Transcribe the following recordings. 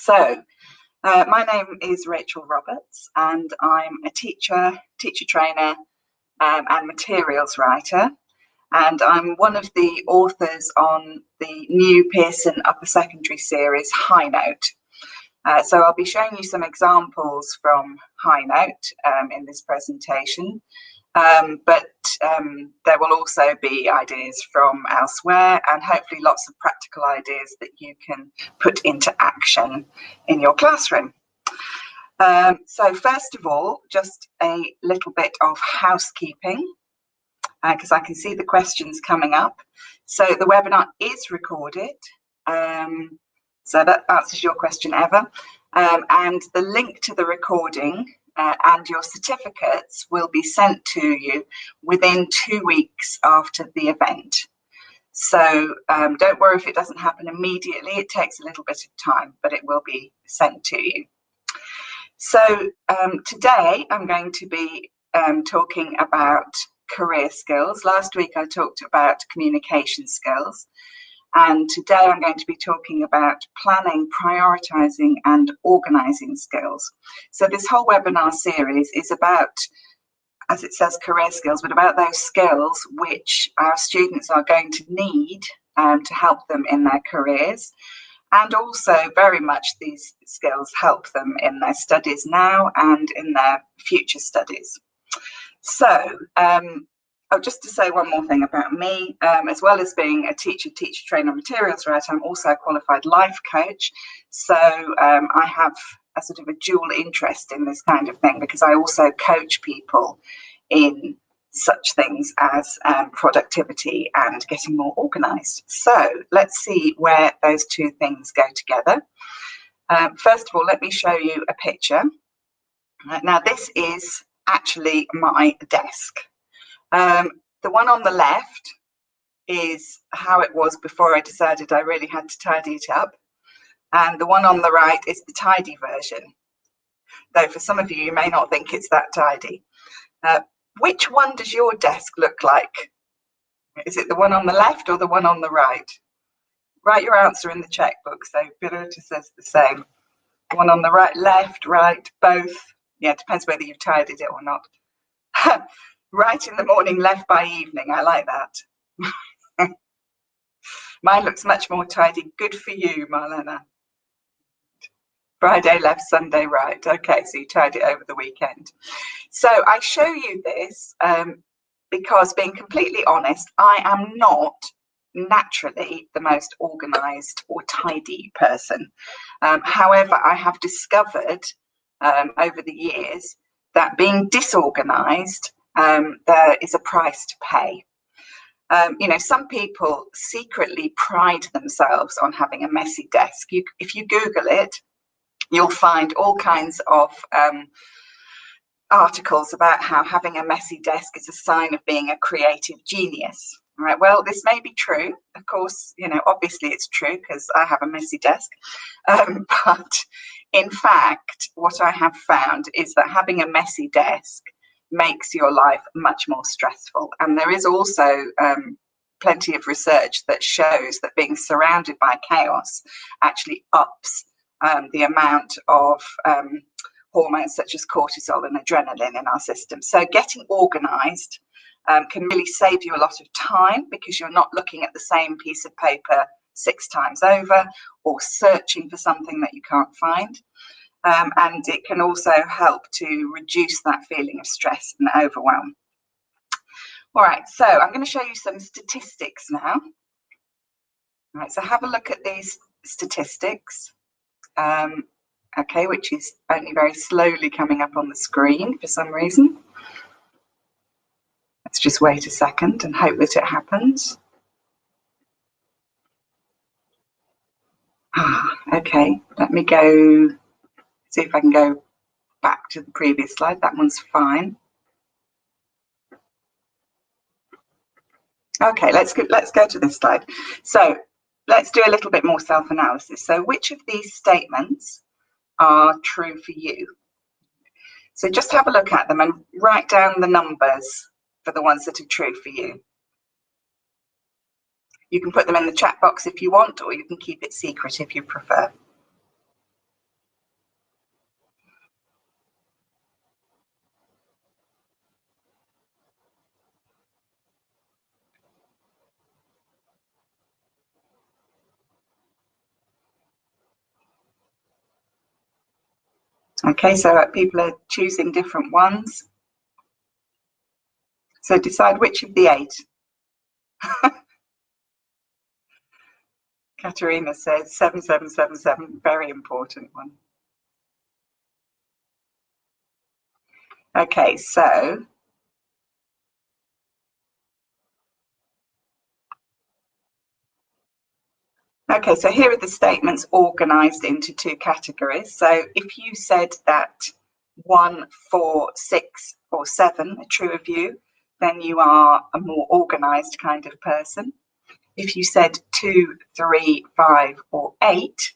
My name is Rachael Roberts, and I'm a teacher trainer, and materials writer. And I'm one of the authors on the new Pearson Upper Secondary series, High Note. So I'll be showing you some examples from High Note in this presentation. But there will also be ideas from elsewhere, and hopefully lots of practical ideas that you can put into action in your classroom. So first of all, just a little bit of housekeeping, because I can see the questions coming up. So the webinar is recorded, so that answers your question, Eva. And the link to the recording and your certificates will be sent to you within 2 weeks after the event. So don't worry if it doesn't happen immediately. It takes a little bit of time, but it will be sent to you. So today I'm going to be talking about career skills. Last week I talked about communication skills. And today I'm going to be talking about planning, prioritising and organising skills. So this whole webinar series is about, as it says, career skills, but about those skills which our students are going to need to help them in their careers. And also very much these skills help them in their studies now and in their future studies. So, just to say one more thing about me, as well as being a teacher trainer, materials writer, I'm also a qualified life coach. So I have a sort of a dual interest in this kind of thing, because I also coach people in such things as productivity and getting more organised. So let's see where those two things go together. First of all, let me show you a picture. Now this is actually my desk. The one on the left is how it was before I decided I really had to tidy it up. And the one on the right is the tidy version. Though for some of you, you may not think it's that tidy. Which one does your desk look like? Is it the one on the left or the one on the right? Write your answer in the checkbook. So Birute says the same. One on the right, left, right, both. Yeah, it depends whether you've tidied it or not. Right in the morning, left by evening. I like that. Mine looks much more tidy. Good for you, Marlena. Friday left, Sunday right. Okay, so you tied it over the weekend. So I show you this because, being completely honest, I am not naturally the most organised or tidy person. However, I have discovered over the years that being disorganised, there is a price to pay. You know, some people secretly pride themselves on having a messy desk. If you Google it, you'll find all kinds of articles about how having a messy desk is a sign of being a creative genius. Right? Well, this may be true. Of course, you know, obviously it's true because I have a messy desk. But in fact, what I have found is that having a messy desk makes your life much more stressful. And there is also plenty of research that shows that being surrounded by chaos actually ups the amount of hormones such as cortisol and adrenaline in our system. So getting organised can really save you a lot of time, because you're not looking at the same piece of paper 6 times over or searching for something that you can't find. And it can also help to reduce that feeling of stress and overwhelm. All right, so I'm going to show you some statistics now. All right, so have a look at these statistics. Okay, which is only very slowly coming up on the screen for some reason. Let's just wait a second and hope that it happens. Okay, let me go. See if I can go back to the previous slide. That one's fine. Okay, let's go to this slide. So let's do a little bit more self-analysis. So which of these statements are true for you? So just have a look at them and write down the numbers for the ones that are true for you. You can put them in the chat box if you want, or you can keep it secret if you prefer. Okay, so people are choosing different ones. So decide which of the 8. Katerina says 7777, very important one. Okay, so here are the statements organised into 2 categories. So if you said that 1, 4, 6 or 7 are true of you, then you are a more organised kind of person. If you said 2, 3, 5 or 8,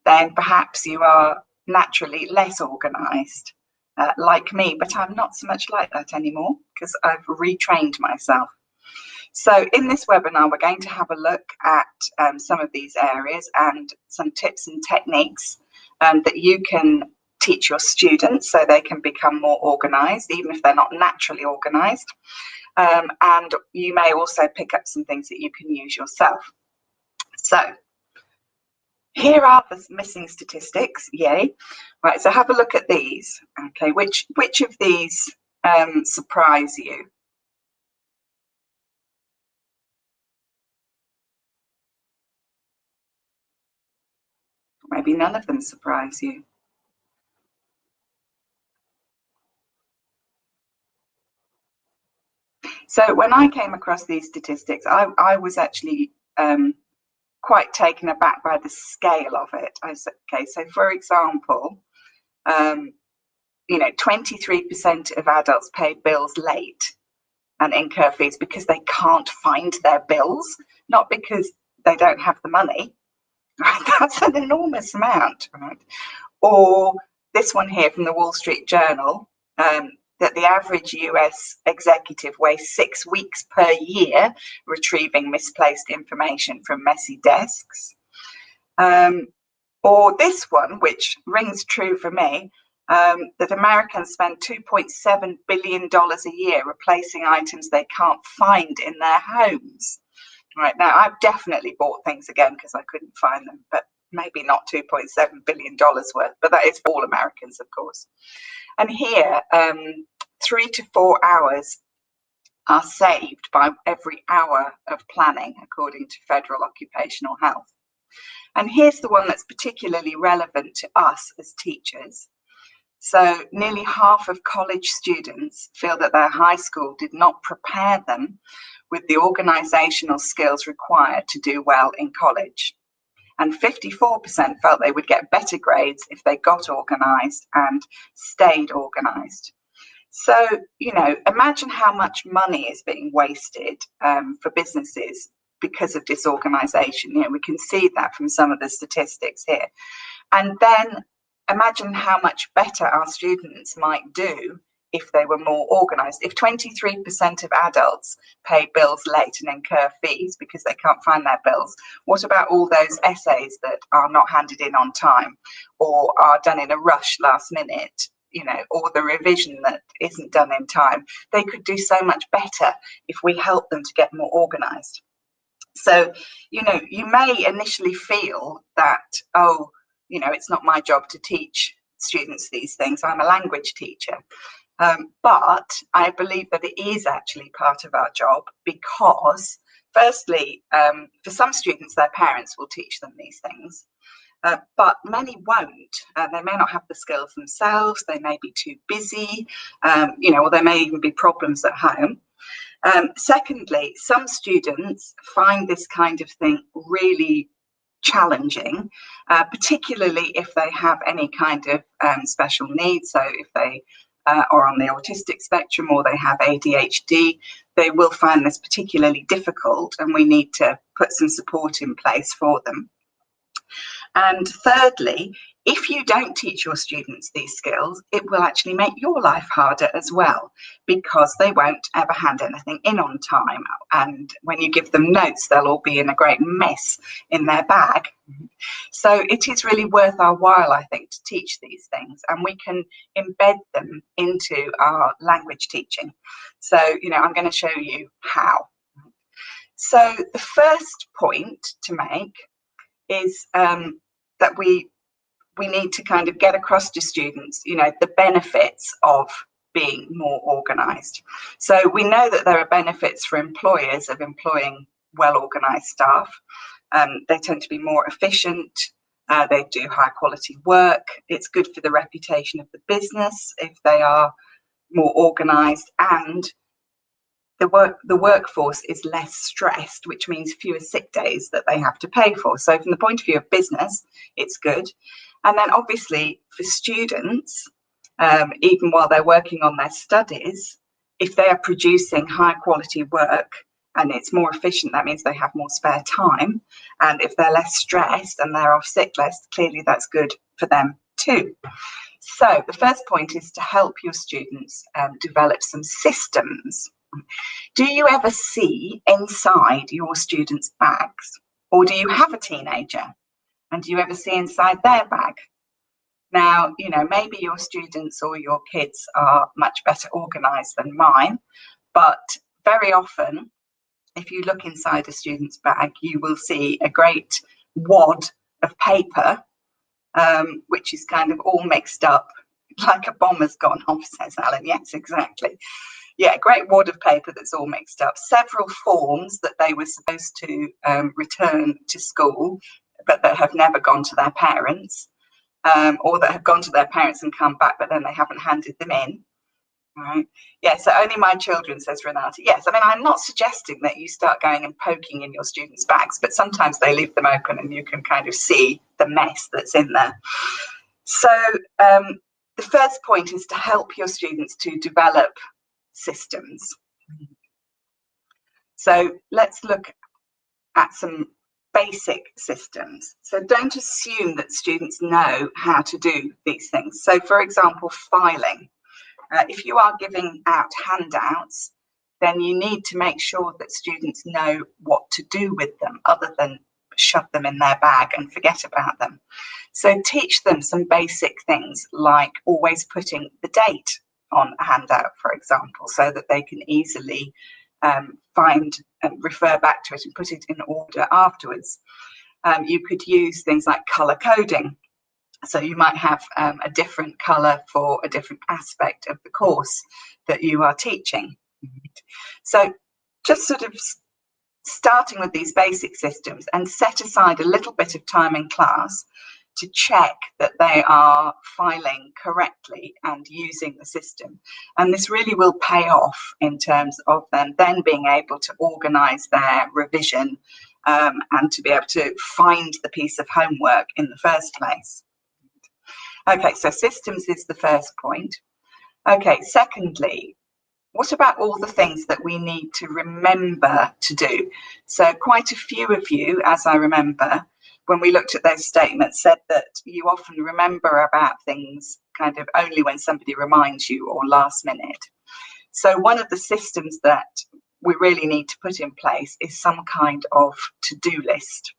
then perhaps you are naturally less organised, like me, but I'm not so much like that anymore because I've retrained myself. So in this webinar, we're going to have a look at some of these areas and some tips and techniques that you can teach your students so they can become more organised, even if they're not naturally organised. And you may also pick up some things that you can use yourself. So here are the missing statistics, yay. Right, so have a look at these. Okay, which of these surprise you? Maybe none of them surprise you. So when I came across these statistics, I was actually quite taken aback by the scale of it. Okay, so for example, 23% of adults pay bills late and incur fees because they can't find their bills, not because they don't have the money. Right? That's an enormous amount, right? Or this one here from the Wall Street Journal, that the average US executive wastes 6 weeks per year retrieving misplaced information from messy desks. Or this one, which rings true for me, that Americans spend $2.7 billion a year replacing items they can't find in their homes. Right, now, I've definitely bought things again because I couldn't find them, but maybe not $2.7 billion worth, but that is for all Americans, of course. And here, 3 to 4 hours are saved by every hour of planning, according to Federal Occupational Health. And here's the one that's particularly relevant to us as teachers. So nearly half of college students feel that their high school did not prepare them with the organisational skills required to do well in college. And 54% felt they would get better grades if they got organised and stayed organised. So, imagine how much money is being wasted for businesses because of disorganisation. We can see that from some of the statistics here. And then imagine how much better our students might do if they were more organised. If 23% of adults pay bills late and incur fees because they can't find their bills, what about all those essays that are not handed in on time or are done in a rush last minute, or the revision that isn't done in time? They could do so much better if we help them to get more organised. So, you may initially feel that, it's not my job to teach students these things. I'm a language teacher. But I believe that it is actually part of our job because, firstly, for some students, their parents will teach them these things. But many won't. They may not have the skills themselves. They may be too busy, or there may even be problems at home. Secondly, some students find this kind of thing really challenging, particularly if they have any kind of special needs. So if they are on the autistic spectrum or they have ADHD, they will find this particularly difficult, and we need to put some support in place for them. And thirdly, if you don't teach your students these skills, it will actually make your life harder as well, because they won't ever hand anything in on time. And when you give them notes, they'll all be in a great mess in their bag. So it is really worth our while, I think, to teach these things, and we can embed them into our language teaching. So, I'm going to show you how. So the first point to make is that we we need to kind of get across to students, you know, the benefits of being more organised. So we know that there are benefits for employers of employing well-organised staff. They tend to be more efficient. They do high quality work. It's good for the reputation of the business if they are more organised, and the workforce is less stressed, which means fewer sick days that they have to pay for. So from the point of view of business, it's good. And then obviously for students, even while they're working on their studies, if they are producing high quality work and it's more efficient, that means they have more spare time. And if they're less stressed and they're off sick less, clearly that's good for them too. So the first point is to help your students develop some systems. Do you ever see inside your students' bags? Or do you have a teenager? And do you ever see inside their bag? Now, you know, maybe your students or your kids are much better organised than mine, but very often, if you look inside a student's bag, you will see a great wad of paper, which is kind of all mixed up, like a bomb has gone off, says Alan. Yes, exactly. Yeah, a great wad of paper that's all mixed up. Several forms that they were supposed to return to school, but that have never gone to their parents, or that have gone to their parents and come back, but then they haven't handed them in. Right. Yeah, so only my children, says Renata. Yes, I mean, I'm not suggesting that you start going and poking in your students' bags, but sometimes they leave them open and you can kind of see the mess that's in there. So the first point is to help your students to develop systems. So let's look at some basic systems. So don't assume that students know how to do these things. So for example, filing. If you are giving out handouts, then you need to make sure that students know what to do with them other than shove them in their bag and forget about them. So teach them some basic things like always putting the date on a handout, for example, so that they can easily find and refer back to it and put it in order afterwards. You could use things like colour coding. So you might have a different colour for a different aspect of the course that you are teaching. So just sort of starting with these basic systems, and set aside a little bit of time in class to check that they are filing correctly and using the system. And this really will pay off in terms of them then being able to organise their revision and to be able to find the piece of homework in the first place. Okay, so systems is the first point. Okay, secondly, what about all the things that we need to remember to do? So quite a few of you, as I remember, when we looked at those statements, said that you often remember about things kind of only when somebody reminds you or last minute. So one of the systems that we really need to put in place is some kind of to-do list.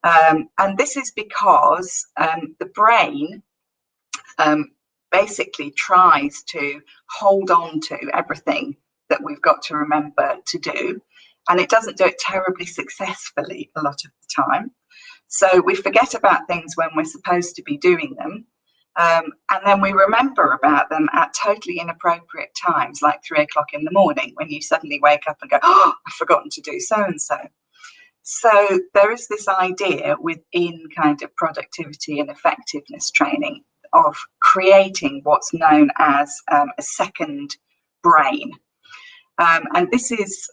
And this is because the brain basically tries to hold on to everything that we've got to remember to do, and it doesn't do it terribly successfully a lot of the time. So we forget about things when we're supposed to be doing them, and then we remember about them at totally inappropriate times, like 3 o'clock in the morning, when you suddenly wake up and go, oh, I've forgotten to do so-and-so. So there is this idea within kind of productivity and effectiveness training of creating what's known as a second brain. And this is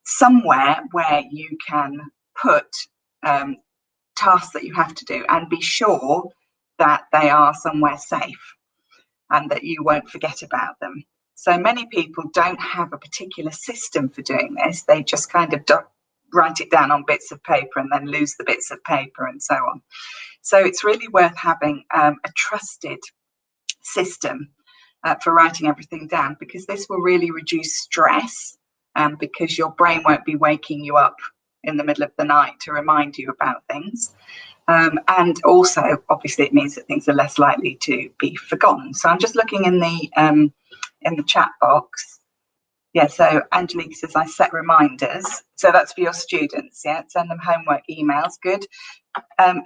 somewhere where you can put tasks that you have to do and be sure that they are somewhere safe and that you won't forget about them. So many people don't have a particular system for doing this. They just kind of write it down on bits of paper and then lose the bits of paper and so on. So it's really worth having a trusted system for writing everything down, because this will really reduce stress, because your brain won't be waking you up in the middle of the night to remind you about things. And also, obviously, it means that things are less likely to be forgotten. So I'm just looking in the chat box. Yeah, so Angelique says, I set reminders. So that's for your students, yeah? Send them homework emails, good.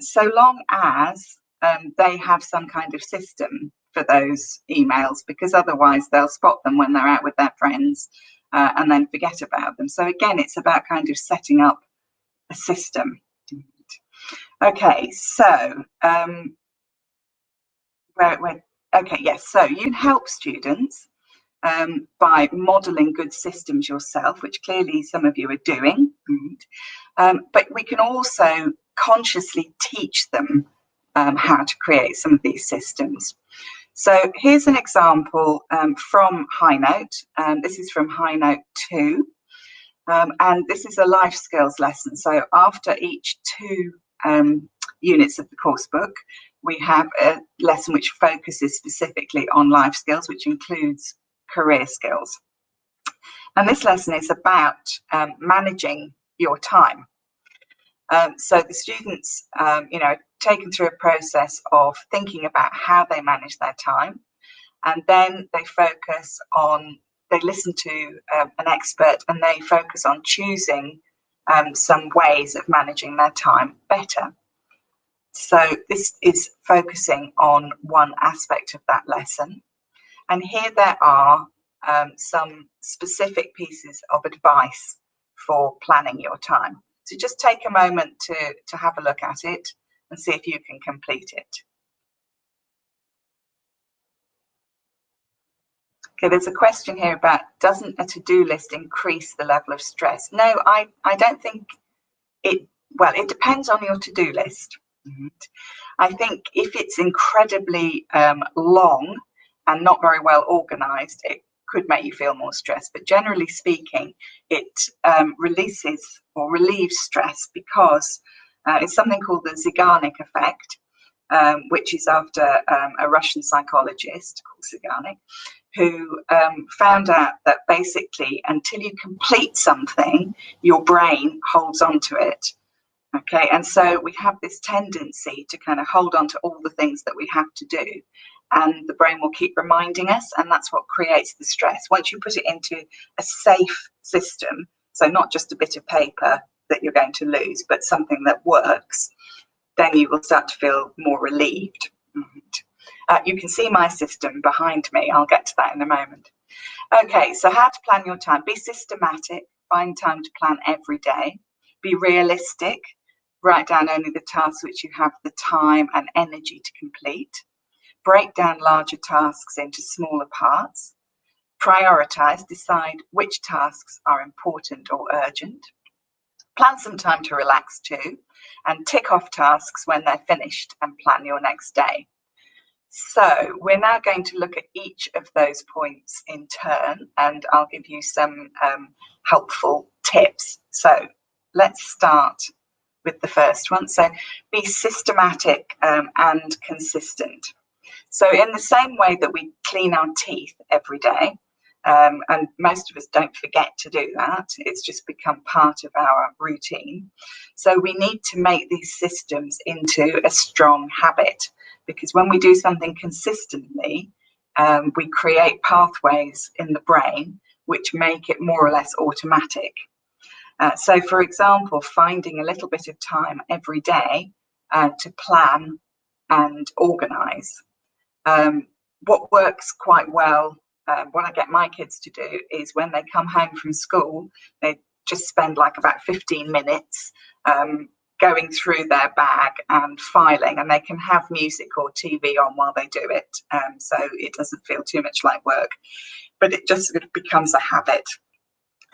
So long as they have some kind of system for those emails, because otherwise they'll spot them when they're out with their friends and then forget about them. So again, it's about kind of setting up a system. Okay, so so you can help students by modelling good systems yourself, which clearly some of you are doing. But we can also consciously teach them how to create some of these systems. So here's an example from High Note. This is from High Note 2. And this is a life skills lesson. So after each 2 units of the course book, we have a lesson which focuses specifically on life skills, which includes career skills. And this lesson is about managing your time. So the students, taken through a process of thinking about how they manage their time, and then they listen to an expert, and they focus on choosing some ways of managing their time better. So this is focusing on one aspect of that lesson. And here there are some specific pieces of advice for planning your time. So just take a moment to have a look at it and see if you can complete it. Okay, there's a question here about, doesn't a to-do list increase the level of stress? No, I don't think it, well, it depends on your to-do list. I think if it's incredibly long and not very well organised, it could make you feel more stressed. But generally speaking, it releases or relieves stress because it's something called the Zeigarnik effect, which is after a Russian psychologist called Zeigarnik, who found out that basically until you complete something, your brain holds on to it. Okay, and so we have this tendency to kind of hold on to all the things that we have to do, and the brain will keep reminding us, and that's what creates the stress. Once you put it into a safe system, so not just a bit of paper that you're going to lose, but something that works, then you will start to feel more relieved. You can see my system behind me. I'll get to that in a moment. Okay, so how to plan your time. Be systematic. Find time to plan every day. Be realistic. Write down only the tasks which you have the time and energy to complete. Break down larger tasks into smaller parts. Prioritise. Decide which tasks are important or urgent. Plan some time to relax too, and tick off tasks when they're finished and plan your next day. So we're now going to look at each of those points in turn, and I'll give you some helpful tips. So let's start with the first one. So be systematic and consistent. So in the same way that we clean our teeth every day, and most of us don't forget to do that, it's just become part of our routine. So we need to make these systems into a strong habit, because when we do something consistently, we create pathways in the brain which make it more or less automatic. So for example, finding a little bit of time every day to plan and organise. What works quite well, what I get my kids to do, is when they come home from school, they just spend like about 15 minutes going through their bag and filing, and they can have music or TV on while they do it, so it doesn't feel too much like work, but it just sort of becomes a habit.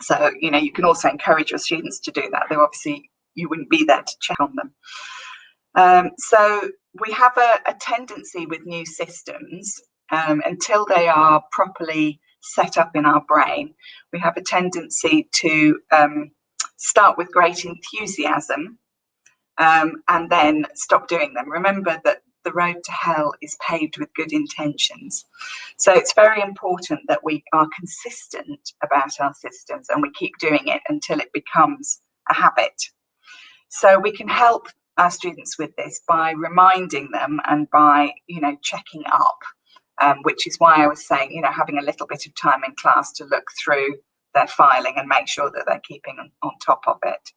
So, you can also encourage your students to do that, though obviously you wouldn't be there to check on them. So we have a tendency with new systems, until they are properly set up in our brain, we have a tendency to start with great enthusiasm and then stop doing them. Remember that the road to hell is paved with good intentions. So it's very important that we are consistent about our systems and we keep doing it until it becomes a habit. So we can help our students with this by reminding them and by, checking up, which is why I was saying, having a little bit of time in class to look through their filing and make sure that they're keeping on top of it.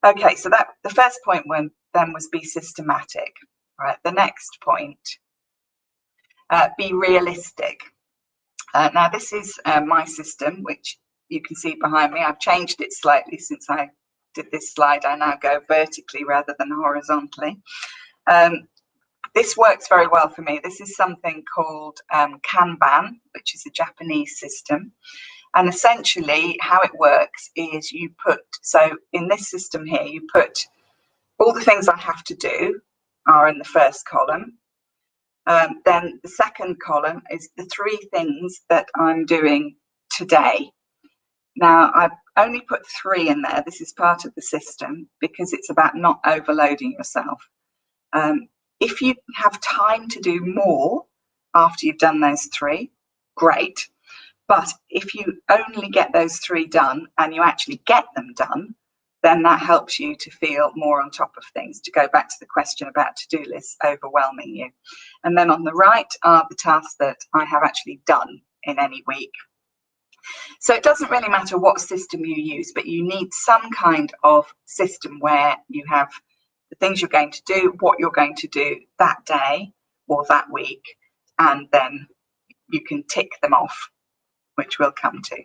Okay, so the first point then was be systematic. Right, the next point, be realistic. Now this is my system, which you can see behind me. I've changed it slightly since I did this slide. I now go vertically rather than horizontally. This works very well for me. This is something called Kanban, which is a Japanese system. And essentially how it works is you put, so in this system here, you put all the things I have to do are in the first column. Then the second column is the 3 things that I'm doing today. Now, I've only put 3 in there. This is part of the system because it's about not overloading yourself. If you have time to do more after you've done those 3, great. But if you only get those 3 done and you actually get them done, then that helps you to feel more on top of things, to go back to the question about to-do lists overwhelming you. And then on the right are the tasks that I have actually done in any week. So it doesn't really matter what system you use, but you need some kind of system where you have the things you're going to do, what you're going to do that day or that week, and then you can tick them off, which we'll come to.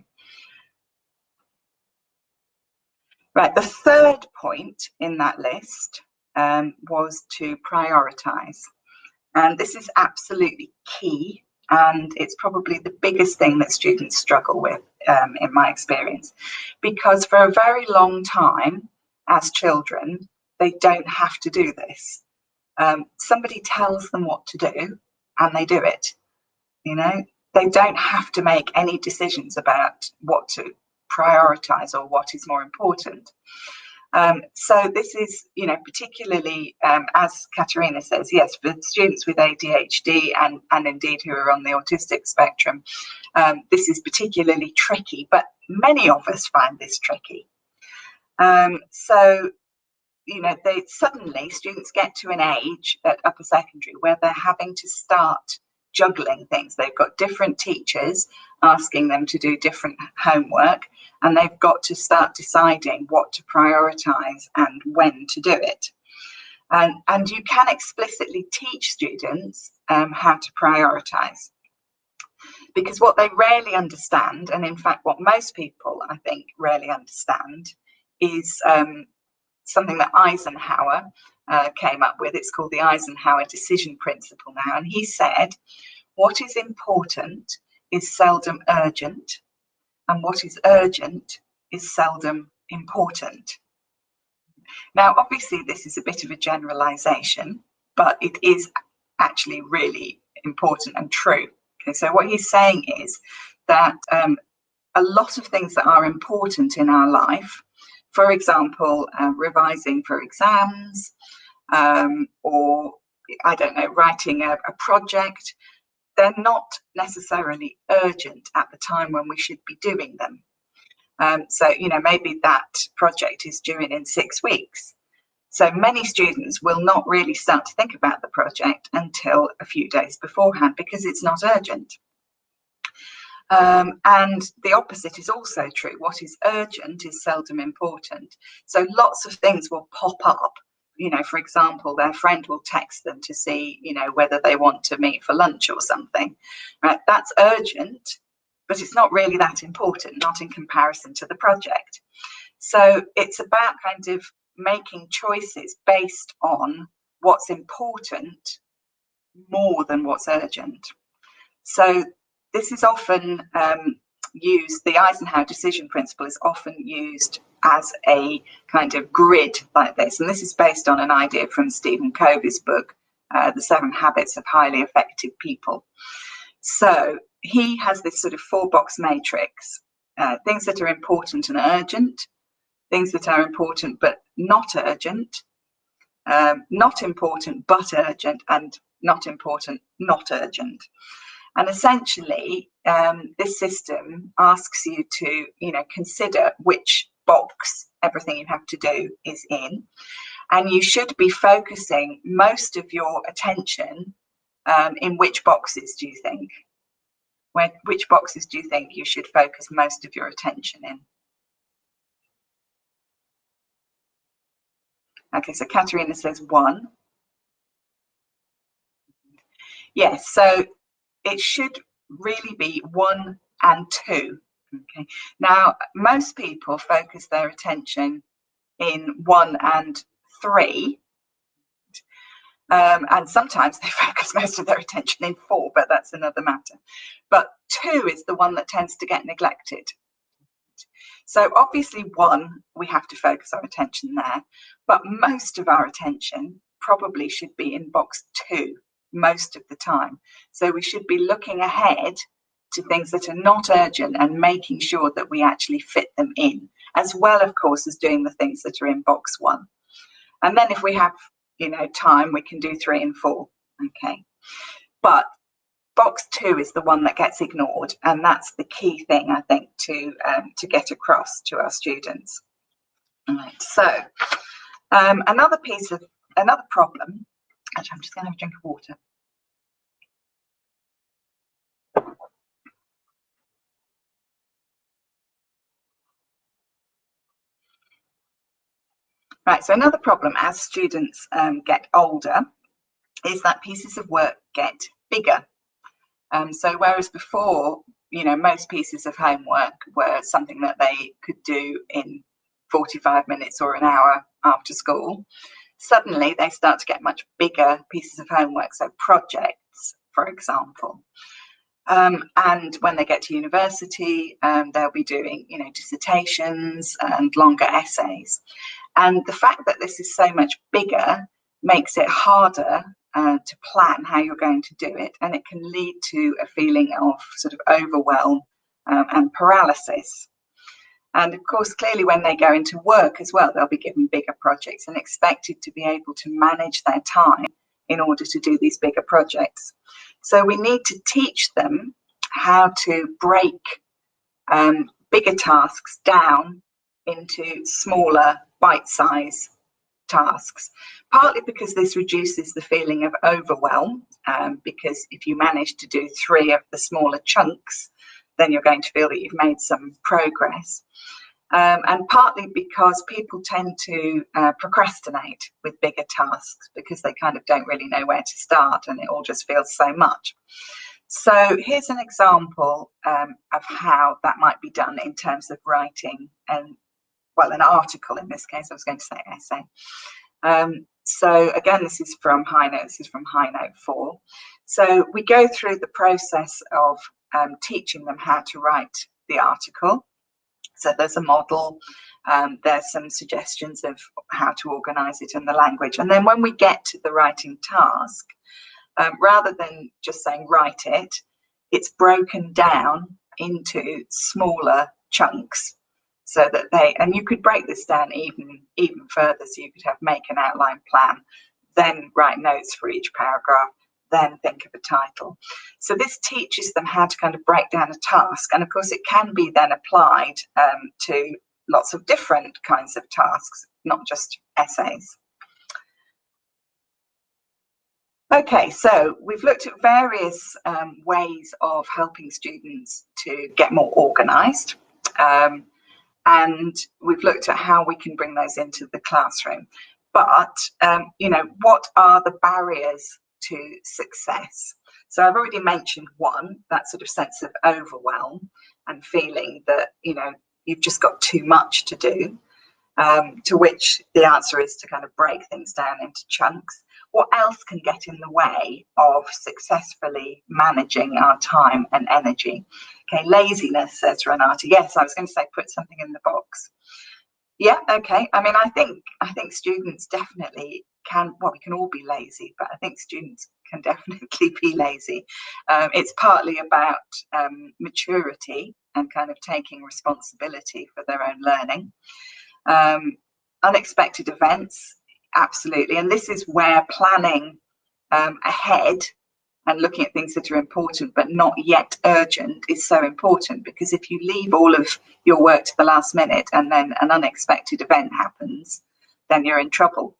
Right, the third point in that list was to prioritise. And this is absolutely key, and it's probably the biggest thing that students struggle with in my experience, because for a very long time as children, they don't have to do this. Somebody tells them what to do and they do it. You know, they don't have to make any decisions about what to prioritise or what is more important. So this is, you know, particularly as Katerina says, yes, for students with ADHD and indeed who are on the autistic spectrum, this is particularly tricky, but many of us find this tricky. So, you know, suddenly students get to an age at upper secondary where they're having to start juggling things. They've got different teachers asking them to do different homework, and they've got to start deciding what to prioritise and when to do it. And you can explicitly teach students how to prioritise, because what they rarely understand, and in fact what most people I think rarely understand, is something that Eisenhower came up with. It's called the Eisenhower decision principle now, and he said what is important is seldom urgent, and what is urgent is seldom important. Now obviously this is a bit of a generalization, but it is actually really important and true. Okay, so what he's saying is that a lot of things that are important in our life, for example, revising for exams, or I don't know, writing a project, they're not necessarily urgent at the time when we should be doing them. So, you know, maybe that project is due in 6 weeks. So many students will not really start to think about the project until a few days beforehand because it's not urgent. And the opposite is also true. What is urgent is seldom important. So lots of things will pop up. You know, for example, their friend will text them to see, you know, whether they want to meet for lunch or something. Right? That's urgent, but it's not really that important, not in comparison to the project. So it's about kind of making choices based on what's important more than what's urgent. So this is often used, the Eisenhower decision principle is often used as a kind of grid like this. And this is based on an idea from Stephen Covey's book, The 7 Habits of Highly Effective People. So he has this sort of 4-box matrix, things that are important and urgent, things that are important but not urgent, not important but urgent, and not important, not urgent. And essentially, this system asks you to, you know, consider which box everything you have to do is in, and you should be focusing most of your attention in which boxes do you think? Which boxes do you think you should focus most of your attention in? Okay, so Katerina says 1. Yes, so it should really be 1 and 2. Okay. Now, most people focus their attention in 1 and 3. And sometimes they focus most of their attention in 4, but that's another matter. But 2 is the one that tends to get neglected. So obviously 1, we have to focus our attention there, but most of our attention probably should be in box 2 most of the time. So we should be looking ahead to things that are not urgent and making sure that we actually fit them in, as well, of course, as doing the things that are in box 1. And then if we have, time, we can do 3 and 4. Okay. But box 2 is the one that gets ignored, and that's the key thing, I think, to get across to our students. All right. So another problem. Actually, I'm just going to have a drink of water. Right. So another problem as students get older is that pieces of work get bigger. So whereas before, most pieces of homework were something that they could do in 45 minutes or an hour after school, suddenly they start to get much bigger pieces of homework, so projects, for example. And when they get to university, they'll be doing, dissertations and longer essays. And the fact that this is so much bigger makes it harder to plan how you're going to do it, and it can lead to a feeling of sort of overwhelm and paralysis. And of course, clearly when they go into work as well, they'll be given bigger projects and expected to be able to manage their time in order to do these bigger projects. So we need to teach them how to break bigger tasks down into smaller bite-sized tasks, partly because this reduces the feeling of overwhelm, because if you manage to do 3 of the smaller chunks, then you're going to feel that you've made some progress. And partly because people tend to procrastinate with bigger tasks because they kind of don't really know where to start and it all just feels so much. So here's an example of how that might be done in terms of writing an article in this case. I was going to say essay. So again, this is from High Note. This is from High Note 4. So we go through the process of teaching them how to write the article. So there's a model, there's some suggestions of how to organise it and the language. And then when we get to the writing task, rather than just saying write it, it's broken down into smaller chunks so that and you could break this down even further. So you could have make an outline plan, then write notes for each paragraph, then think of a title. So this teaches them how to kind of break down a task. And of course, it can be then applied to lots of different kinds of tasks, not just essays. Okay, so we've looked at various ways of helping students to get more organised. And we've looked at how we can bring those into the classroom. But, what are the barriers to success? So I've already mentioned one, that sort of sense of overwhelm and feeling that, you've just got too much to do, to which the answer is to kind of break things down into chunks. What else can get in the way of successfully managing our time and energy? Okay, laziness, says Renata. Yes, I was going to say put something in the box. Yeah, okay. I mean, I think students definitely can, we can all be lazy, but I think students can definitely be lazy. It's partly about maturity and kind of taking responsibility for their own learning. Unexpected events, absolutely. And this is where planning ahead and looking at things that are important but not yet urgent is so important, because if you leave all of your work to the last minute and then an unexpected event happens, then you're in trouble.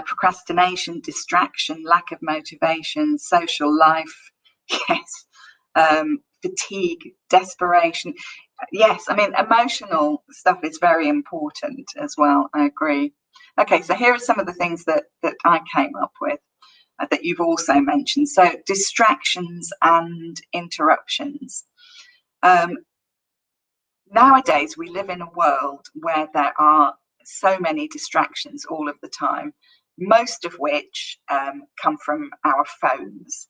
Procrastination, distraction, lack of motivation, social life, yes, fatigue, desperation. Yes, I mean, emotional stuff is very important as well, I agree. Okay, so here are some of the things that I came up with. that you've also mentioned. So distractions and interruptions. Nowadays, we live in a world where there are so many distractions all of the time, most of which come from our phones.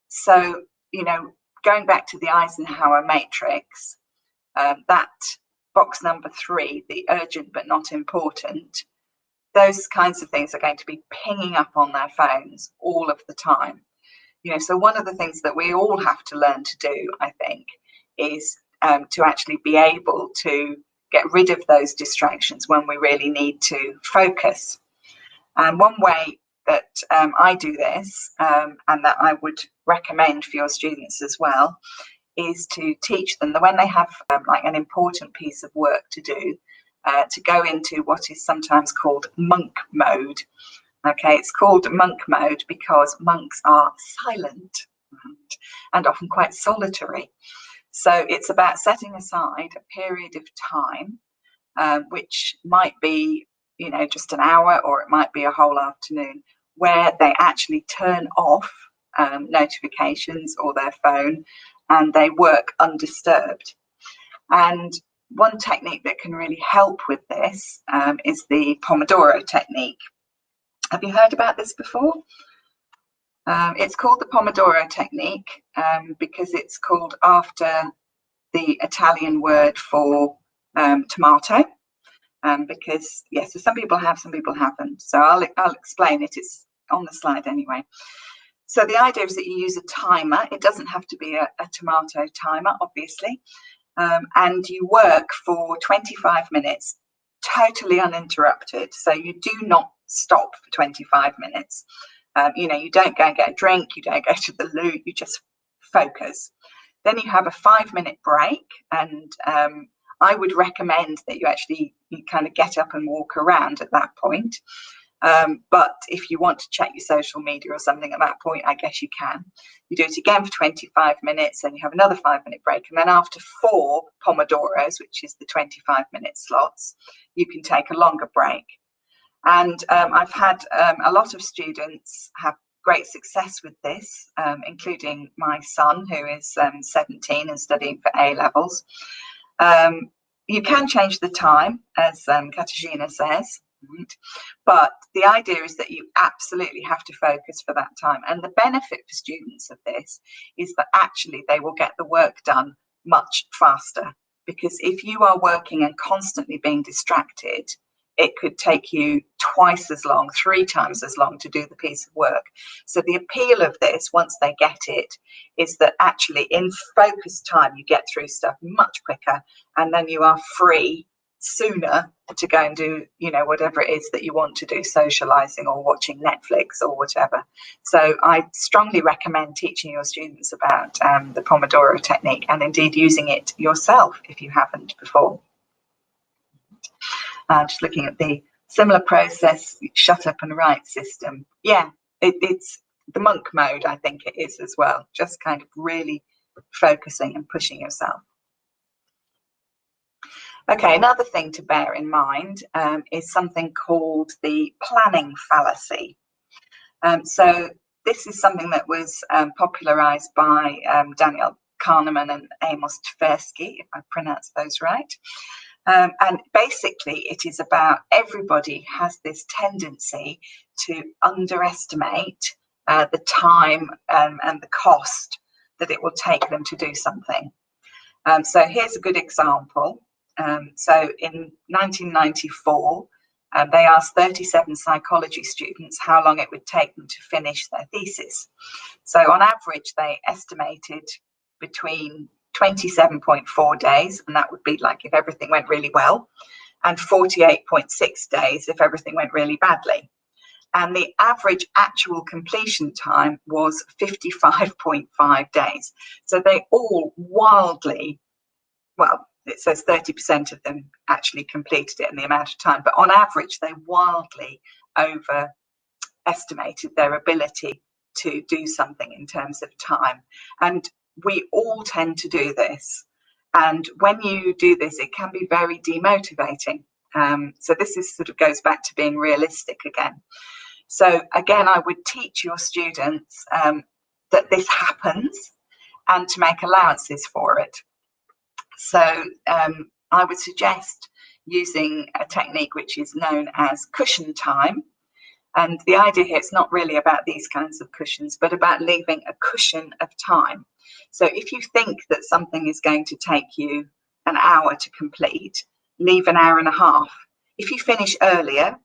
So, you know, going back to the Eisenhower matrix, that box number 3, the urgent but not important, those kinds of things are going to be pinging up on their phones all of the time. You know, so one of the things that we all have to learn to do, I think, is to actually be able to get rid of those distractions when we really need to focus. And one way that I do this, and that I would recommend for your students as well, is to teach them that when they have like an important piece of work to do, to go into what is sometimes called monk mode. Okay, it's called monk mode because monks are silent and often quite solitary. So it's about setting aside a period of time, which might be, you know, just an hour, or it might be a whole afternoon, where they actually turn off notifications or their phone and they work undisturbed. And one technique that can really help with this is the Pomodoro technique. Have you heard about this before? It's called the Pomodoro technique because it's called after the Italian word for tomato. Because yes, so some people have, some people haven't. So I'll explain it. It's on the slide anyway. So the idea is that you use a timer. It doesn't have to be a tomato timer, obviously. And you work for 25 minutes, totally uninterrupted. So you do not stop for 25 minutes. You know, you don't go and get a drink, you don't go to the loo, you just focus. Then you have a 5-minute break, and I would recommend that you kind of get up and walk around at that point. But if you want to check your social media or something at that point, I guess you can. You do it again for 25 minutes, and you have another 5-minute break. And then after 4 Pomodoros, which is the 25-minute slots, you can take a longer break. And I've had a lot of students have great success with this, including my son, who is 17 and studying for A-levels. You can change the time, as Katarzyna says, right? But the idea is that you absolutely have to focus for that time. And the benefit for students of this is that actually they will get the work done much faster, because if you are working and constantly being distracted, it could take you twice as long, 3 times as long to do the piece of work. So the appeal of this, once they get it, is that actually in focused time, you get through stuff much quicker, and then you are free sooner to go and do, you know, whatever it is that you want to do, socializing or watching Netflix or whatever. So I strongly recommend teaching your students about the Pomodoro technique, and indeed using it yourself if you haven't before. Just looking at the similar process, shut up and write system. Yeah, it's the monk mode, I think it is as well, just kind of really focusing and pushing yourself. Okay, another thing to bear in mind is something called the planning fallacy. So this is something that was popularized by Daniel Kahneman and Amos Tversky, if I pronounce those right. And basically it is about everybody has this tendency to underestimate the time and the cost that it will take them to do something. So here's a good example. So in 1994, they asked 37 psychology students how long it would take them to finish their thesis. So on average, they estimated between 27.4 days, and that would be like if everything went really well, and 48.6 days if everything went really badly. And the average actual completion time was 55.5 days. So they all wildly, well, it says 30% of them actually completed it in the amount of time, but on average, they wildly overestimated their ability to do something in terms of time. And we all tend to do this. And when you do this, it can be very demotivating. So this is sort of goes back to being realistic again. So again, I would teach your students that this happens and to make allowances for it. So I would suggest using a technique which is known as cushion time. And the idea here, it's not really about these kinds of cushions, but about leaving a cushion of time. So if you think that something is going to take you an hour to complete, leave an hour and a half. If you finish earlier,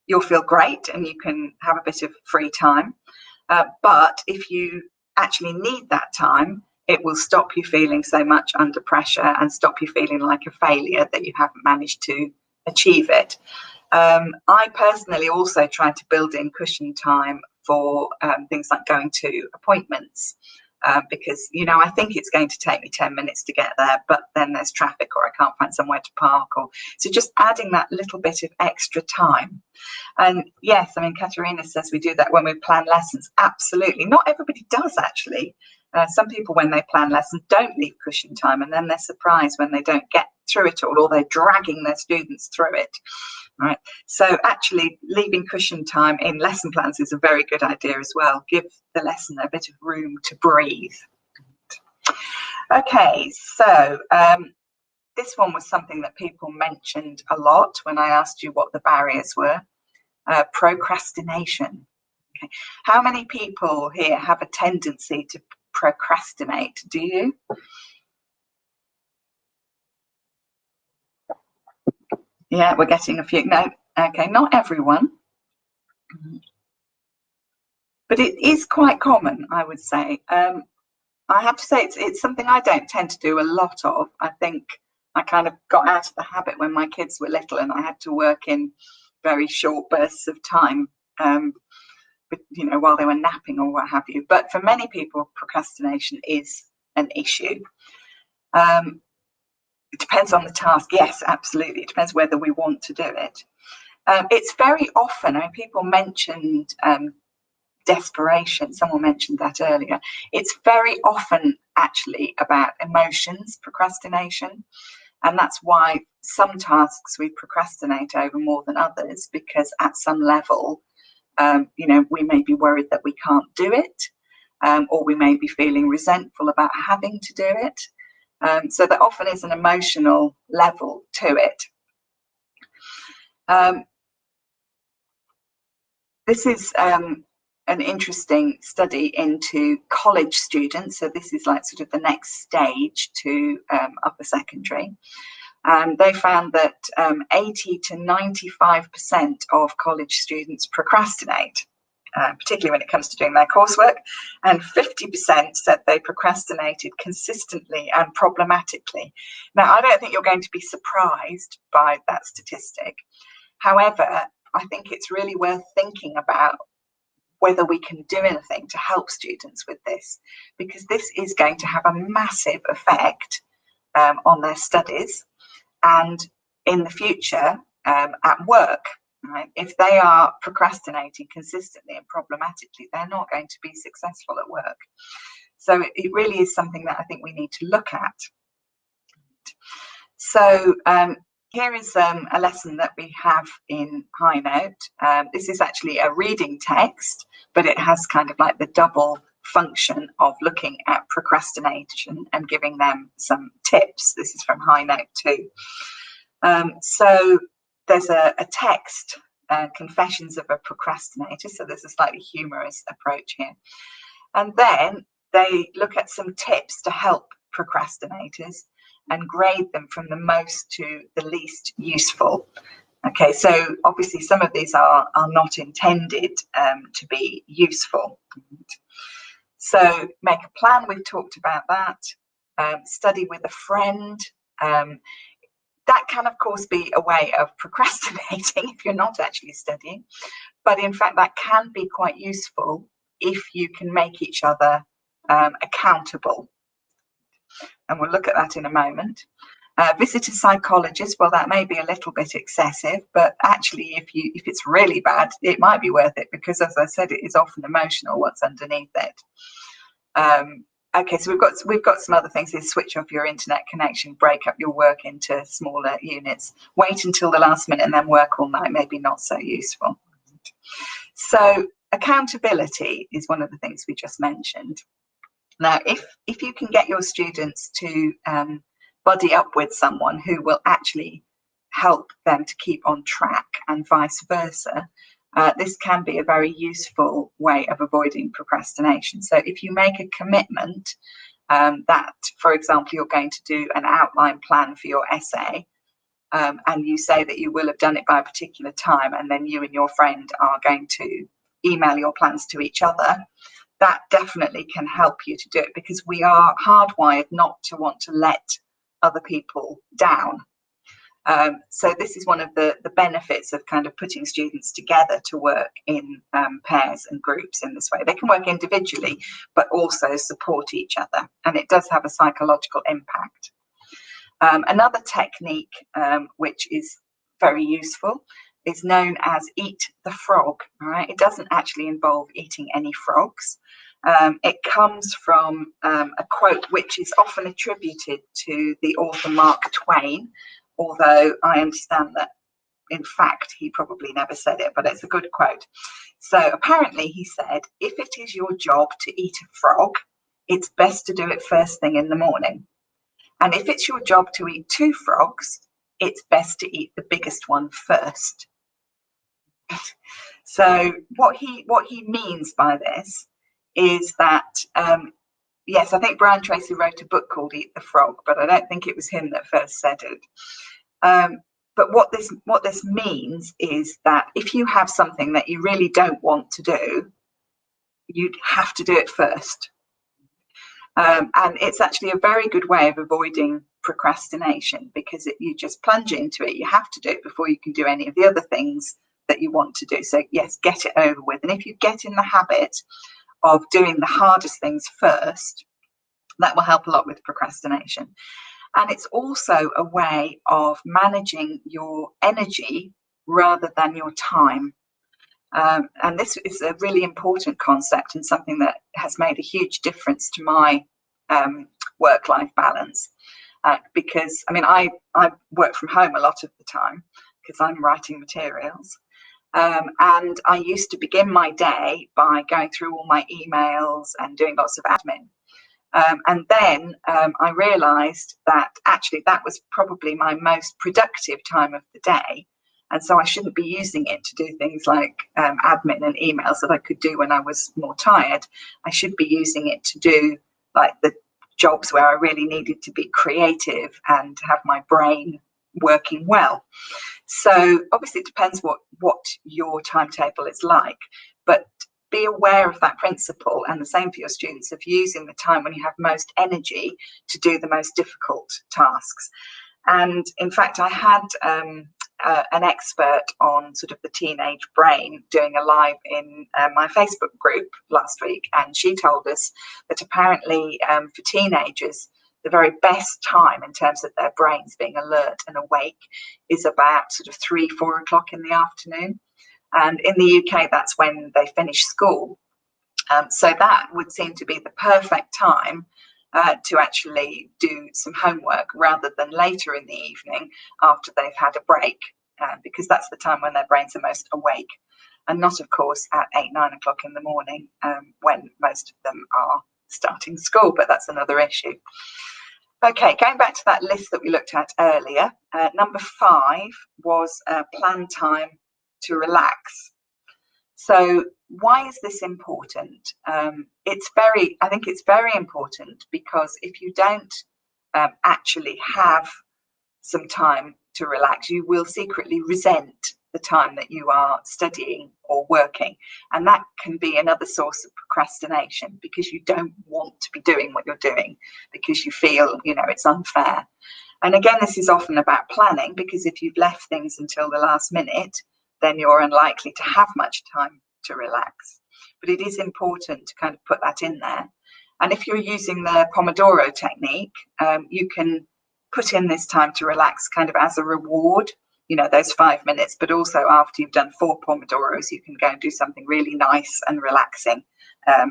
you'll feel great and you can have a bit of free time. But if you actually need that time, it will stop you feeling so much under pressure and stop you feeling like a failure that you haven't managed to achieve it. I personally also try to build in cushion time for things like going to appointments. Because, you know, I think it's going to take me 10 minutes to get there, but then there's traffic or I can't find somewhere to park. So just adding that little bit of extra time. And yes, I mean, Katerina says we do that when we plan lessons. Absolutely. Not everybody does, actually. Some people, when they plan lessons, don't leave cushion time, and then they're surprised when they don't get through it all, or they're dragging their students through it. Right. So actually leaving cushion time in lesson plans is a very good idea as well. Give the lesson a bit of room to breathe. Okay, so this one was something that people mentioned a lot when I asked you what the barriers were. Procrastination. Okay. How many people here have a tendency to procrastinate? Do you? Yeah, we're getting a few. No, okay, not everyone. But it is quite common, I would say. I have to say it's something I don't tend to do a lot of. I think I kind of got out of the habit when my kids were little and I had to work in very short bursts of time, you know, while they were napping or what have you. But for many people, procrastination is an issue. It depends on the task. Yes, absolutely. It depends whether we want to do it. It's very often, I mean, people mentioned desperation. Someone mentioned that earlier. It's very often actually about emotions, procrastination. And that's why some tasks we procrastinate over more than others, because at some level, you know, we may be worried that we can't do it, or we may be feeling resentful about having to do it. So there often is an emotional level to it. This is an interesting study into college students. So this is like sort of the next stage to upper secondary. They found that 80 to 95% of college students procrastinate, particularly when it comes to doing their coursework, and 50% said they procrastinated consistently and problematically. Now, I don't think you're going to be surprised by that statistic. However, I think it's really worth thinking about whether we can do anything to help students with this, because this is going to have a massive effect on their studies and in the future at work. Right? If they are procrastinating consistently and problematically, they're not going to be successful at work. So it really is something that I think we need to look at. So here is a lesson that we have in High Note. This is actually a reading text, but it has kind of like the double function of looking at procrastination and giving them some tips. This is from High Note 2. So there's a text, Confessions of a Procrastinator. So there's a slightly humorous approach here. And then they look at some tips to help procrastinators and grade them from the most to the least useful. Okay, so obviously some of these are not intended to be useful. So make a plan, we've talked about that. Study with a friend. That can, of course, be a way of procrastinating if you're not actually studying. But in fact, that can be quite useful if you can make each other accountable. And we'll look at that in a moment. Visit a psychologist. Well, that may be a little bit excessive, but actually, if it's really bad, it might be worth it because, as I said, it is often emotional what's underneath it. Okay, so we've got some other things here. Switch off your internet connection, break up your work into smaller units, wait until the last minute and then work all night, maybe not so useful. So accountability is one of the things we just mentioned. Now, if you can get your students to buddy up with someone who will actually help them to keep on track and vice versa, this can be a very useful way of avoiding procrastination. So if you make a commitment that, for example, you're going to do an outline plan for your essay, and you say that you will have done it by a particular time, and then you and your friend are going to email your plans to each other, that definitely can help you to do it, because we are hardwired not to want to let other people down. So this is one of the benefits of kind of putting students together to work in pairs and groups in this way. They can work individually, but also support each other, and it does have a psychological impact. Another technique which is very useful is known as eat the frog. All right, it doesn't actually involve eating any frogs. It comes from a quote which is often attributed to the author Mark Twain, although I understand that in fact he probably never said it, but it's a good quote. So apparently he said, if it is your job to eat a frog, it's best to do it first thing in the morning. And if it's your job to eat 2 frogs, it's best to eat the biggest one first. So what he means by this is that, yes, I think Brian Tracy wrote a book called Eat the Frog, but I don't think it was him that first said it. But what this means is that if you have something that you really don't want to do, you'd have to do it first. And it's actually a very good way of avoiding procrastination, because you just plunge into it. You have to do it before you can do any of the other things that you want to do. So yes, get it over with. And if you get in the habit of doing the hardest things first, that will help a lot with procrastination. And it's also a way of managing your energy rather than your time. And this is a really important concept, and something that has made a huge difference to my work-life balance. Because, I mean, I work from home a lot of the time because I'm writing materials. And I used to begin my day by going through all my emails and doing lots of admin. And then I realised that actually that was probably my most productive time of the day. And so I shouldn't be using it to do things like admin and emails that I could do when I was more tired. I should be using it to do like the jobs where I really needed to be creative and have my brain working well. So obviously it depends what your timetable is like, but be aware of that principle, and the same for your students, of using the time when you have most energy to do the most difficult tasks. And in fact, I had an expert on sort of the teenage brain doing a live in my Facebook group last week, and she told us that apparently for teenagers, the very best time in terms of their brains being alert and awake is about sort of 3-4 o'clock in the afternoon. And in the UK, that's when they finish school. So that would seem to be the perfect time to actually do some homework, rather than later in the evening after they've had a break, because that's the time when their brains are most awake, and not, of course, at 8-9 o'clock in the morning when most of them are starting school, but that's another issue. Okay, going back to that list that we looked at earlier, number 5 was plan time to relax. So why is this important? I think it's very important because if you don't actually have some time to relax, you will secretly resent the time that you are studying or working. And that can be another source of procrastination, because you don't want to be doing what you're doing because you feel, it's unfair. And again, this is often about planning, because if you've left things until the last minute, then you're unlikely to have much time to relax. But it is important to kind of put that in there. And if you're using the Pomodoro technique, you can put in this time to relax kind of as a reward, those 5 minutes, but also after you've done 4 Pomodoros, you can go and do something really nice and relaxing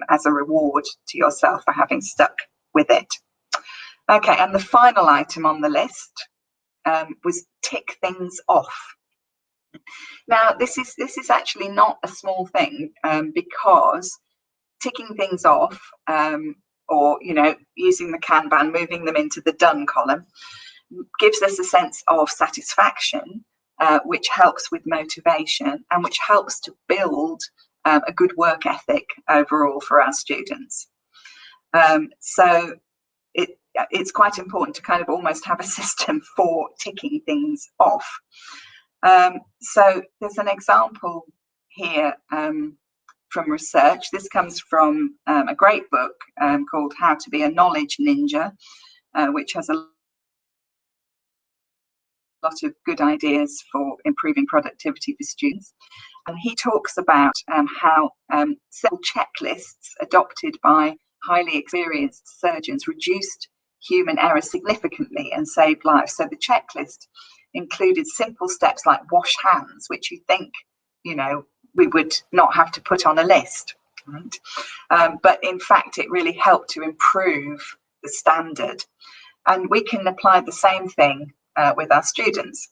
as a reward to yourself for having stuck with it. Okay, and the final item on the list was tick things off. Now, this is actually not a small thing, because ticking things off, or using the Kanban, moving them into the done column, gives us a sense of satisfaction, which helps with motivation and which helps to build a good work ethic overall for our students. So it's quite important to kind of almost have a system for ticking things off. So there's an example here from research. This comes from a great book called How to Be a Knowledge Ninja, which has a lot of good ideas for improving productivity for students. And he talks about how simple checklists adopted by highly experienced surgeons reduced human error significantly and saved lives. So the checklist included simple steps like wash hands, which you think, we would not have to put on a list, right? But in fact, it really helped to improve the standard. And we can apply the same thing with our students.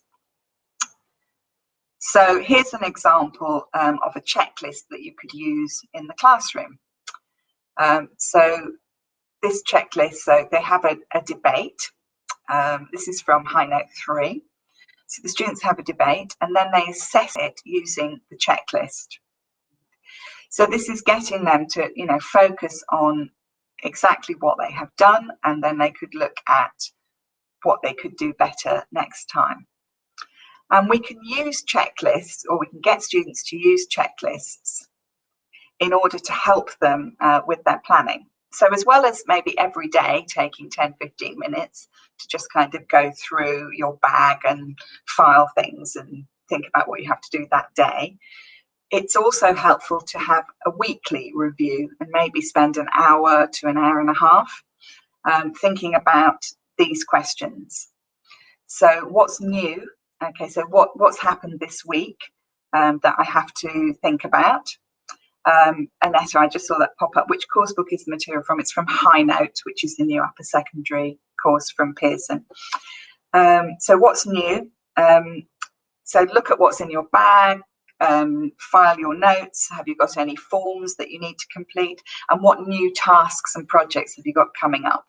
So here's an example of a checklist that you could use in the classroom. So this checklist, so they have a debate. This is from High Note 3. So the students have a debate and then they assess it using the checklist. So this is getting them to, focus on exactly what they have done, and then they could look at what they could do better next time. And we can use checklists, or we can get students to use checklists in order to help them with their planning. So as well as maybe every day taking 10, 15 minutes to just kind of go through your bag and file things and think about what you have to do that day, it's also helpful to have a weekly review and maybe spend an hour to an hour and a half thinking about these questions. So what's new? Okay, so what's happened this week that I have to think about? Anetta, I just saw that pop up. Which course book is the material from? It's from High Note, which is the new upper secondary course from Pearson. So what's new? So look at what's in your bag, file your notes. Have you got any forms that you need to complete? And what new tasks and projects have you got coming up?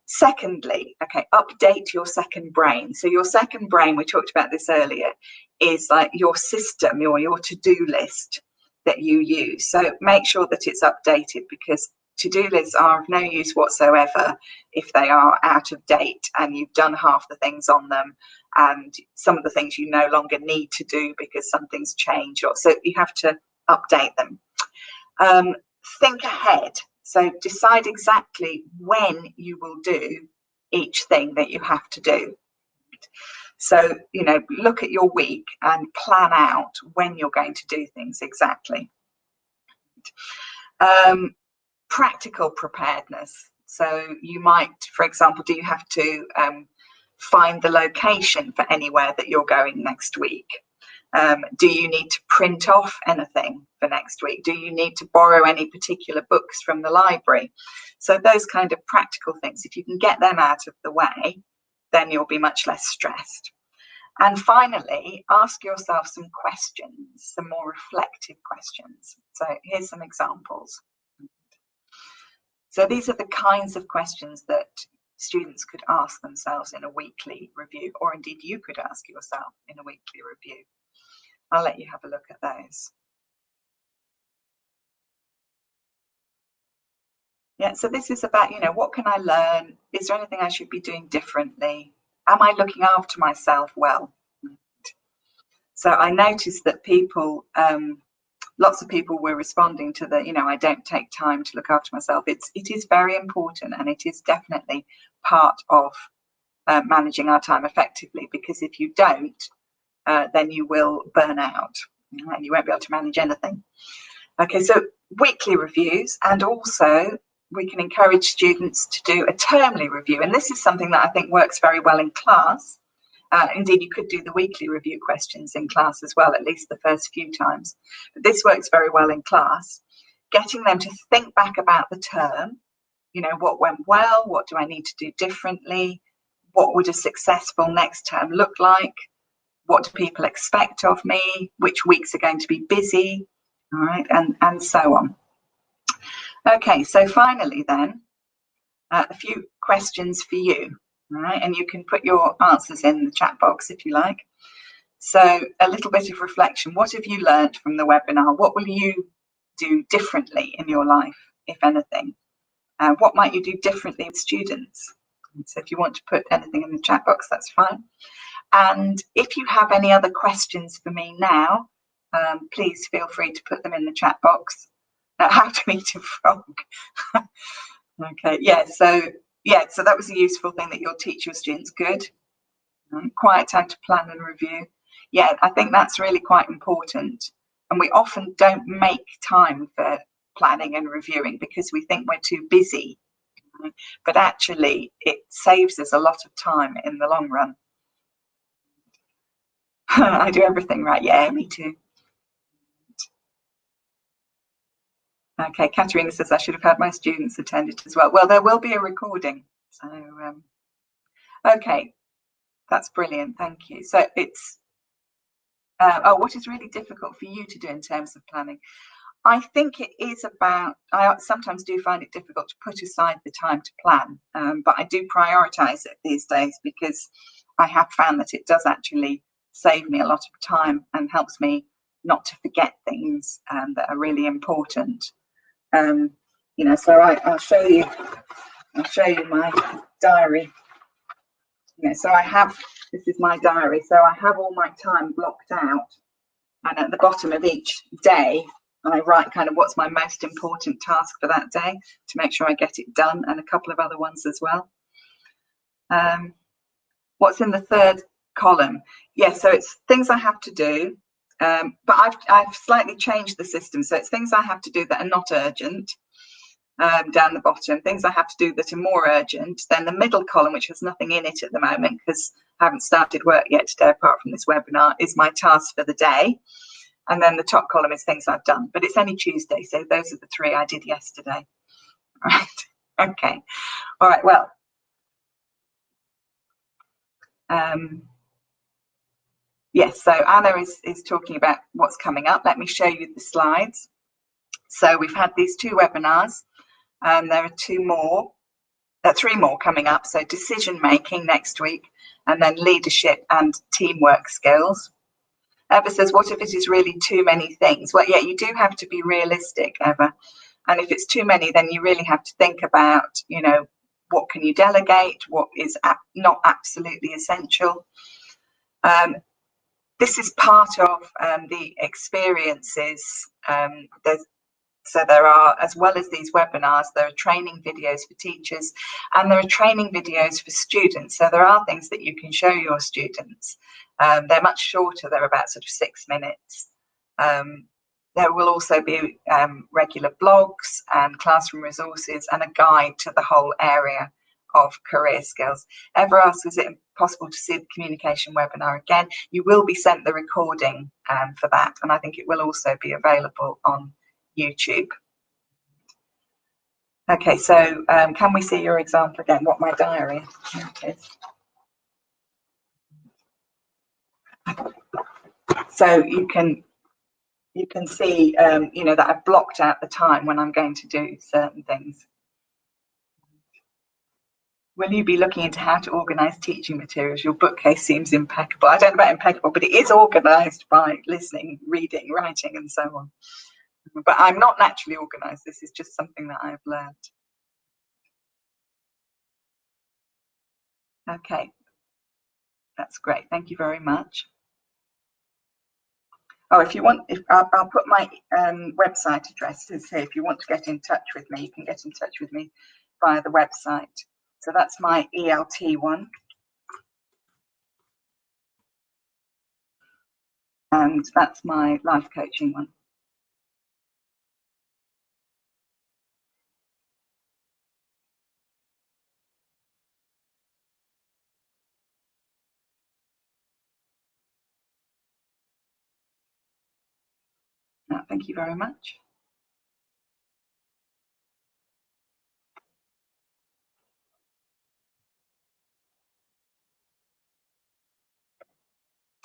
Secondly, okay, update your second brain. So your second brain, we talked about this earlier, is like your system, your to-do list that you use. So make sure that it's updated, because to-do lists are of no use whatsoever if they are out of date and you've done half the things on them, and some of the things you no longer need to do because something's changed. So you have to update them. Think ahead. So decide exactly when you will do each thing that you have to do. So, look at your week and plan out when you're going to do things exactly. Practical preparedness. So you might, for example, do you have to find the location for anywhere that you're going next week? Do you need to print off anything for next week? Do you need to borrow any particular books from the library? So those kind of practical things, if you can get them out of the way, then you'll be much less stressed. And finally, ask yourself some questions, some more reflective questions. So here's some examples. So these are the kinds of questions that students could ask themselves in a weekly review, or indeed you could ask yourself in a weekly review. I'll let you have a look at those. Yeah, so this is about, what can I learn? Is there anything I should be doing differently? Am I looking after myself well? So I noticed that people, lots of people were responding to the, I don't take time to look after myself. It is very important, and it is definitely part of managing our time effectively, because if you don't, then you will burn out and you won't be able to manage anything. Okay, so weekly reviews, and also we can encourage students to do a termly review. And this is something that I think works very well in class. Indeed, you could do the weekly review questions in class as well, at least the first few times. But this works very well in class, getting them to think back about the term, what went well, what do I need to do differently, what would a successful next term look like, what do people expect of me, which weeks are going to be busy, all right, and so on. Okay, so finally then, a few questions for you, all right, and you can put your answers in the chat box if you like. So a little bit of reflection. What have you learned from the webinar? What will you do differently in your life, if anything? What might you do differently with students? So if you want to put anything in the chat box, that's fine. And if you have any other questions for me now, please feel free to put them in the chat box. How to eat a frog. Okay, so that was a useful thing that you'll teach your students. Good. Quiet time to plan and review. Yeah, I think that's really quite important. And we often don't make time for planning and reviewing because we think we're too busy. But actually, it saves us a lot of time in the long run. I do everything right. Yeah, me too. Okay, Katerina says I should have had my students attend it as well. Well, there will be a recording. So, okay, that's brilliant. Thank you. So it's, what is really difficult for you to do in terms of planning? I think it is about, I sometimes do find it difficult to put aside the time to plan, but I do prioritise it these days because I have found that it does actually save me a lot of time and helps me not to forget things that are really important. You know, so I'll show you my diary. You know, so I have, this is my diary, so I have all my time blocked out, and at the bottom of each day I write kind of what's my most important task for that day to make sure I get it done, and a couple of other ones as well. What's in the third column? Yeah, so it's things I have to do, but I've slightly changed the system, so it's things I have to do that are not urgent. Down the bottom, things I have to do that are more urgent. Then the middle column, which has nothing in it at the moment because I haven't started work yet today apart from this webinar, is my task for the day. And then the top column is things I've done, but it's only Tuesday, so those are the three I did yesterday. Right. Okay. All right. Well, yes, so Anna is talking about what's coming up. Let me show you the slides. So we've had these two webinars. There are three more coming up. So decision making next week, and then leadership and teamwork skills. Eva says, what if it is really too many things? Well, yeah, you do have to be realistic, Eva. And if it's too many, then you really have to think about, you know, what can you delegate? What is not absolutely essential? This is part of the experiences. So there are, as well as these webinars, there are training videos for teachers and there are training videos for students. So there are things that you can show your students. They're much shorter, they're about sort of 6 minutes. There will also be regular blogs and classroom resources and a guide to the whole area of career skills. Ever asks, is it possible to see the communication webinar again? You will be sent the recording for that, and I think it will also be available on YouTube. Okay, so can we see your example again? What my diary is. So you can see, you know, that I've blocked out the time when I'm going to do certain things. Will you be looking into how to organise teaching materials? Your bookcase seems impeccable. I don't know about impeccable, but it is organised by listening, reading, writing, and so on. But I'm not naturally organised. This is just something that I've learned. Okay, that's great. Thank you very much. Oh, if you want, I'll put my website addresses here. If you want to get in touch with me, you can get in touch with me via the website. So that's my ELT one. And that's my life coaching one. Thank you very much.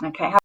Okay.